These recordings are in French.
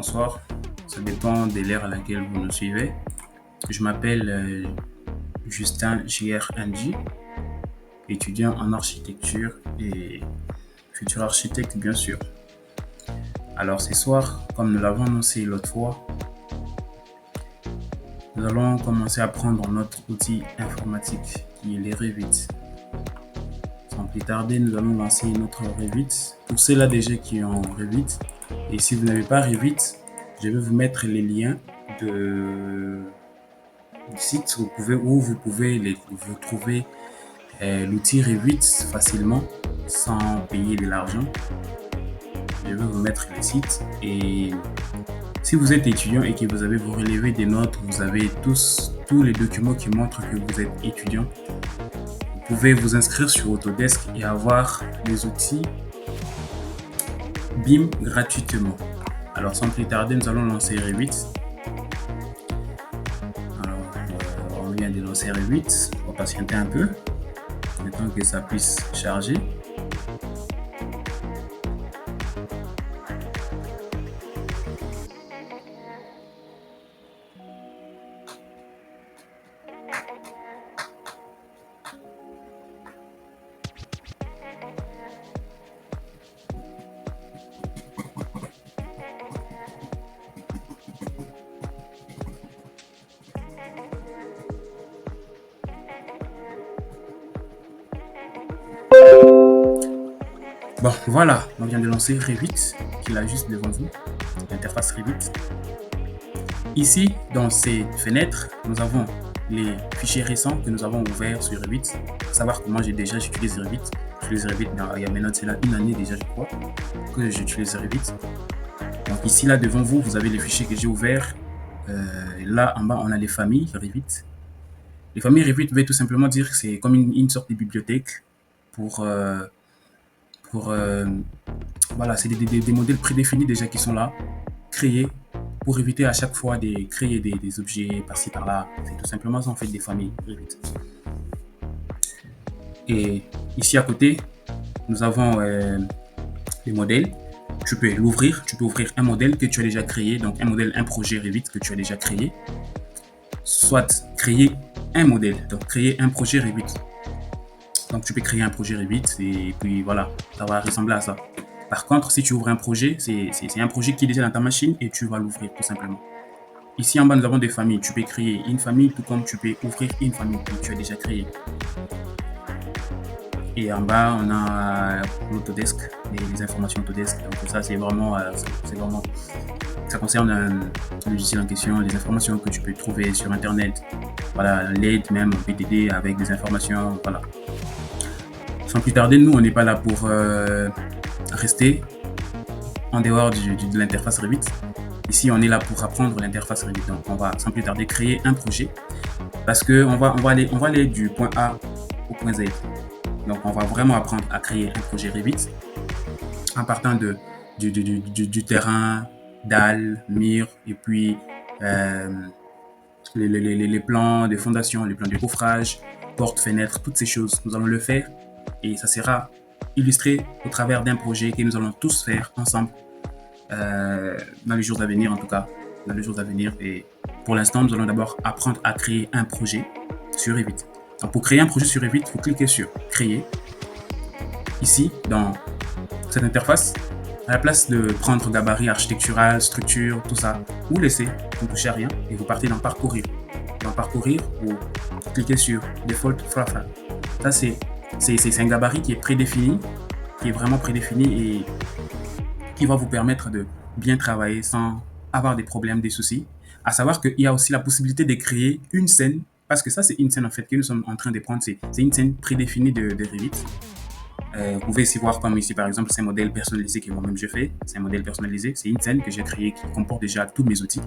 bonsoir. Ça dépend de l'ère à laquelle vous nous suivez. Je m'appelle Justin JRNJ, étudiant en architecture et futur architecte bien sûr. Alors ce soir, comme nous l'avons annoncé l'autre fois, nous allons commencer à prendre notre outil informatique qui est les Revit. Sans plus tarder, nous allons lancer notre Revit. Pour ceux-là déjà qui ont Revit, et si vous n'avez pas Revit, je vais vous mettre les liens du site où vous pouvez vous trouver l'outil Revit facilement sans payer de l'argent. Je vais vous mettre les sites et si vous êtes étudiant et que vous avez vous relevé des notes, vous avez tous les documents qui montrent que vous êtes étudiant. Vous pouvez vous inscrire sur Autodesk et avoir les outils BIM gratuitement. Alors sans plus tarder, nous allons lancer Revit. Alors, on vient de lancer Revit. On va patienter un peu, le temps que ça puisse charger. Bon, voilà, on vient de lancer Revit, qui est là juste devant vous, l'interface Revit. Ici, dans ces fenêtres, nous avons les fichiers récents que nous avons ouverts sur Revit. Il faut savoir que moi j'utilise Revit. J'utilise Revit, il y a maintenant c'est là une année déjà, je crois, que j'utilise Revit. Donc ici, là devant vous, vous avez les fichiers que j'ai ouverts. Là en bas, on a les familles Revit. Les familles Revit veut tout simplement dire que c'est comme une sorte de bibliothèque pour voilà, c'est des modèles prédéfinis déjà qui sont là, créés pour éviter à chaque fois de créer des objets par-ci par-là. C'est tout simplement ça en fait des familles Revit. Et ici à côté, nous avons les modèles. Tu peux l'ouvrir, tu peux ouvrir un modèle que tu as déjà créé, donc un projet Revit que tu as déjà créé. Soit créer un modèle, donc créer un projet Revit. Donc tu peux créer un projet Revit et puis voilà, ça va ressembler à ça. Par contre, si tu ouvres un projet, c'est un projet qui est déjà dans ta machine et tu vas l'ouvrir tout simplement. Ici en bas, nous avons des familles. Tu peux créer une famille tout comme tu peux ouvrir une famille que tu as déjà créée. Et en bas, on a l'Autodesk et les informations Autodesk. Donc ça, c'est vraiment, ça concerne le logiciel en question, les informations que tu peux trouver sur Internet. Voilà, l'aide même, PDD avec des informations, voilà. Sans plus tarder, nous, on n'est pas là pour rester en dehors de l'interface Revit. Ici, on est là pour apprendre l'interface Revit. Donc, on va sans plus tarder créer un projet parce qu'on va aller du point A au point Z. Donc, on va vraiment apprendre à créer un projet Revit en partant du terrain, dalles, murs et puis les plans de fondation, les plans de coffrage, portes, fenêtres, toutes ces choses. Nous allons le faire et ça sera illustré au travers d'un projet que nous allons tous faire ensemble dans les jours à venir, en tout cas, dans les jours à venir. Et pour l'instant, nous allons d'abord apprendre à créer un projet sur Revit. Donc, pour créer un projet sur Revit, il faut cliquer sur Créer. Ici, dans cette interface, à la place de prendre gabarit architectural, structure, tout ça, vous laissez, vous ne touchez à rien et vous partez dans Parcourir. Dans Parcourir, vous cliquez sur Default Frafra. Ça, c'est un gabarit qui est prédéfini, qui est vraiment prédéfini et qui va vous permettre de bien travailler sans avoir des problèmes, des soucis. À savoir qu'il y a aussi la possibilité de créer une scène, parce que ça, c'est une scène en fait que nous sommes en train de prendre. C'est une scène prédéfinie de Revit. Vous pouvez ici voir comme ici par exemple c'est un modèle personnalisé que moi-même je fais. C'est un modèle personnalisé, c'est une scène que j'ai créée qui comporte déjà tous mes outils.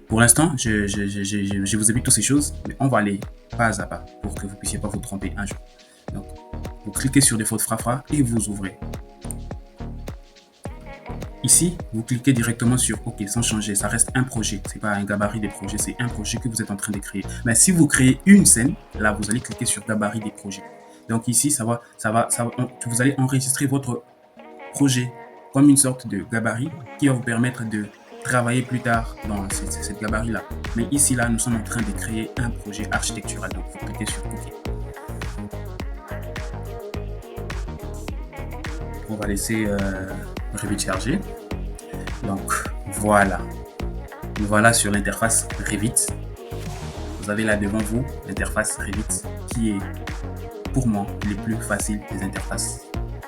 Pour l'instant, je vous évite toutes ces choses, mais on va aller pas à pas pour que vous puissiez pas vous tromper un jour. Donc, vous cliquez sur Default Frafra et vous ouvrez. Ici, vous cliquez directement sur OK sans changer. Ça reste un projet. C'est pas un gabarit des projets, c'est un projet que vous êtes en train de créer. Mais si vous créez une scène, là, vous allez cliquer sur gabarit des projets. Donc ici, vous allez enregistrer votre projet comme une sorte de gabarit qui va vous permettre de travailler plus tard dans cette gabarit-là. Mais ici, là, nous sommes en train de créer un projet architectural. Donc, vous cliquez sur OK. On va laisser Revit charger. Donc, voilà. Nous voilà sur l'interface Revit. Vous avez là devant vous l'interface Revit qui est, pour moi, les plus faciles des interfaces.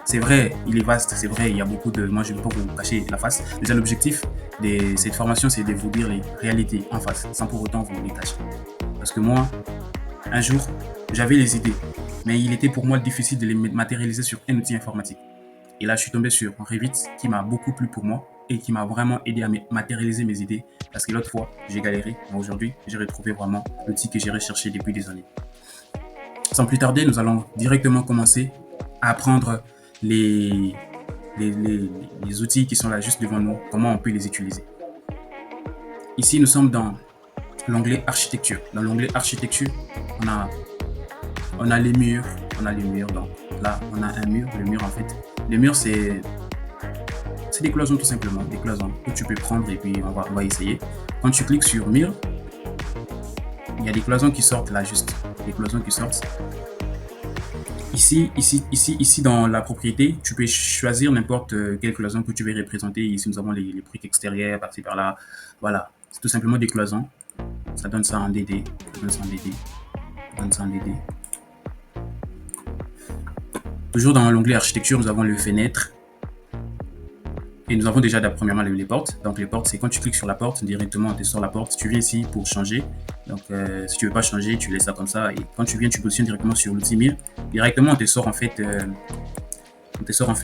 C'est vrai, il est vaste, c'est vrai, il y a beaucoup de... Moi, je ne vais pas vous cacher la face. Déjà, l'objectif de cette formation, c'est de vous dire les réalités en face, sans pour autant vous les cacher. Parce que moi, un jour, j'avais les idées, mais il était pour moi difficile de les matérialiser sur un outil informatique. Et là, je suis tombé sur Revit qui m'a beaucoup plu pour moi et qui m'a vraiment aidé à matérialiser mes idées. Parce que l'autre fois, j'ai galéré, mais aujourd'hui, j'ai retrouvé vraiment l'outil que j'ai recherché depuis des années. Sans plus tarder, nous allons directement commencer à apprendre les outils qui sont là juste devant nous, comment on peut les utiliser. Ici, nous sommes dans l'onglet architecture. Dans l'onglet architecture, on a les murs. Donc là, on a un mur. Le mur, en fait, le mur, c'est des cloisons tout simplement, des cloisons que tu peux prendre et puis on va essayer. Quand tu cliques sur mur, il y a des cloisons qui sortent là, juste des cloisons qui sortent. Ici, dans la propriété, tu peux choisir n'importe quelle cloison que tu veux représenter. Ici, nous avons les briques extérieures, par-ci, par-là. Voilà, c'est tout simplement des cloisons. Ça donne ça en DD. Toujours dans l'onglet architecture, nous avons le fenêtre. Et nous avons déjà premièrement les portes. Donc les portes, c'est quand tu cliques sur la porte, directement on te sort la porte. Tu viens ici pour changer. Donc si tu veux pas changer, tu laisses ça comme ça. Et quand tu viens, tu positionnes directement sur l'outil mur. Directement, on te sort en fait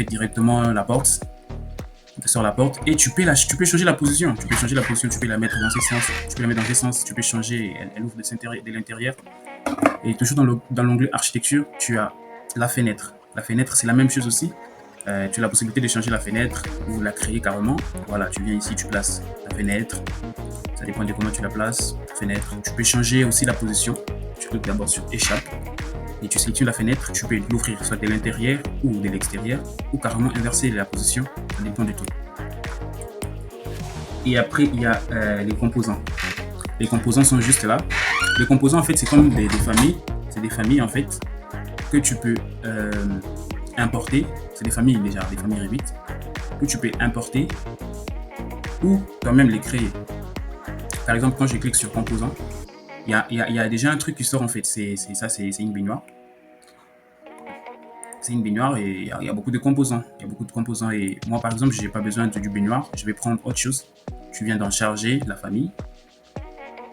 directement la porte. On te sort la porte et tu peux changer la position. Tu peux la mettre dans ce sens, tu peux la mettre dans ce sens. Tu peux changer. Elle ouvre de l'intérieur. Et toujours dans l'onglet architecture, tu as la fenêtre. La fenêtre, c'est la même chose aussi. Tu as la possibilité de changer la fenêtre ou la créer carrément. Voilà, tu viens ici, tu places la fenêtre. Ça dépend de comment tu la places. Fenêtre. Tu peux changer aussi la position. Tu cliques d'abord sur échappe et tu sélectionnes la fenêtre. Tu peux l'ouvrir soit de l'intérieur ou de l'extérieur ou carrément inverser la position. Ça dépend de toi. Et après, il y a les composants. Les composants sont juste là. Les composants, en fait, c'est comme des familles. C'est des familles, en fait, que tu peux importer. C'est des familles déjà, des familles Revit que tu peux importer ou quand même les créer. Par exemple, quand je clique sur composants, il y a déjà un truc qui sort en fait. C'est une baignoire. C'est une baignoire et il y a beaucoup de composants. Et moi, par exemple, je n'ai pas besoin du baignoire. Je vais prendre autre chose. Tu viens d'en charger la famille.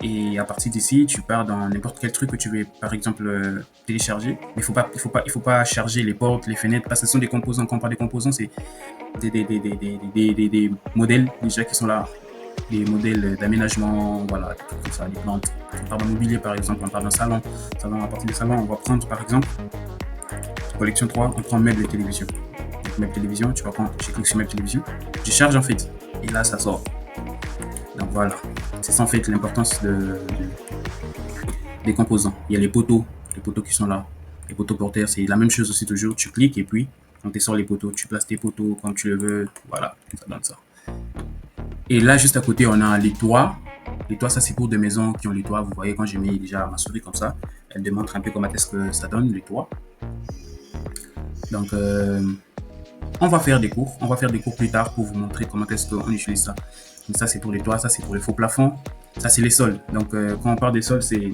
Et à partir d'ici, tu pars dans n'importe quel truc que tu veux, par exemple, télécharger. Mais il faut pas charger les portes, les fenêtres, parce que ce sont des composants. Quand on parle des composants, c'est des modèles déjà qui sont là. Des modèles d'aménagement, voilà, des trucs comme ça, des plantes. On parle d'un mobilier, par exemple, on parle d'un salon. À partir du salon, on va prendre, par exemple, collection 3, on prend meuble et télévision. Donc, meuble télévision, tu vas prendre, je clique sur meuble télévision, je charge en fait, et là, ça sort. Donc voilà, c'est ça en fait l'importance des composants. Il y a les poteaux qui sont là. Les poteaux porteurs, c'est la même chose aussi toujours. Tu cliques et puis on te sort les poteaux. Tu places tes poteaux comme tu le veux. Voilà, ça donne ça. Et là, juste à côté, on a les toits. Les toits, ça c'est pour des maisons qui ont les toits. Vous voyez, quand j'ai mis déjà ma souris comme ça, elle démontre un peu comment est-ce que ça donne les toits. Donc, on va faire des cours. On va faire des cours plus tard pour vous montrer comment est-ce qu'on utilise ça. Donc ça c'est pour les toits, ça c'est pour les faux plafonds, ça c'est les sols. Donc quand on parle des sols, c'est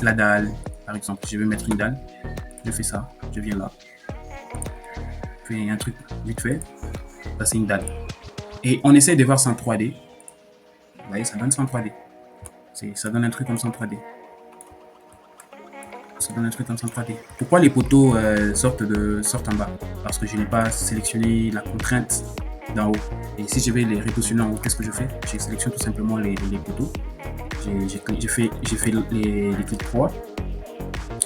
la dalle. Par exemple, je vais mettre une dalle, je fais ça, je viens là, je fais un truc vite fait, ça c'est une dalle. Et on essaie de voir ça en 3D. Vous voyez, ça donne ça en 3D. Ça donne un truc comme ça en 3D. Pourquoi les poteaux sortent en bas? Parce que je n'ai pas sélectionné la contrainte d'en haut. Et si je vais les repositionner en haut, qu'est-ce que je fais? Je sélectionne tout simplement les poteaux. J'ai fait les clics droits,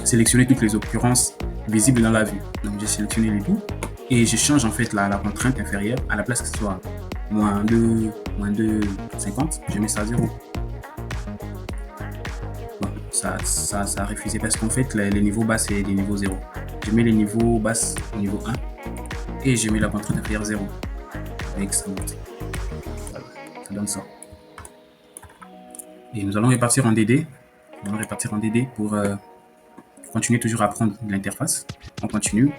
sélectionner toutes les occurrences visibles dans la vue. Donc j'ai sélectionné les tout et je change en fait la contrainte inférieure. À la place que ce soit moins 2,50, je mets ça à 0. Bon, ça a refusé parce qu'en fait les niveaux bas c'est des niveaux 0. Je mets les niveaux bas au niveau 1 et je mets la contrainte inférieure 0. Avec ça monte. Voilà. Ça donne ça. Et nous allons répartir en DD. Nous allons répartir en DD pour continuer toujours à apprendre l'interface. On continue.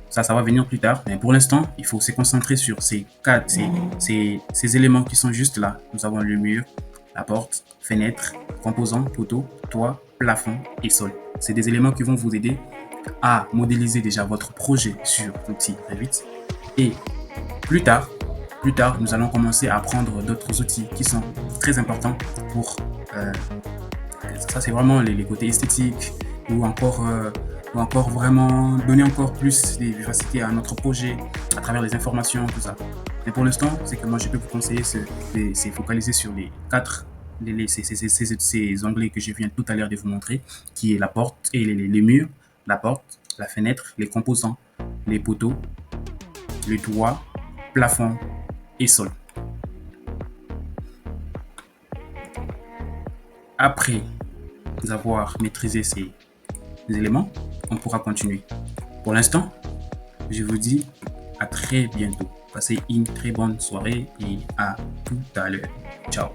Ça va venir plus tard. Mais pour l'instant, il faut se concentrer sur ces éléments qui sont juste là. Nous avons le mur, la porte, fenêtre, composants, poteau, toit, plafond et sol. C'est des éléments qui vont vous aider à modéliser déjà votre projet sur l'outil Revit. Et plus tard, nous allons commencer à apprendre d'autres outils qui sont très importants pour... ça, c'est vraiment les côtés esthétiques ou encore vraiment donner encore plus de vivacité à notre projet à travers les informations, tout ça. Mais pour l'instant, c'est que moi, je peux vous conseiller, c'est focaliser sur les quatre, ces onglets que je viens tout à l'heure de vous montrer, qui est la porte et les murs, la porte, la fenêtre, les composants, les poteaux, le toit, plafond et sol. Après avoir maîtrisé ces éléments, on pourra continuer. Pour l'instant, je vous dis à très bientôt. Passez une très bonne soirée et à tout à l'heure. Ciao.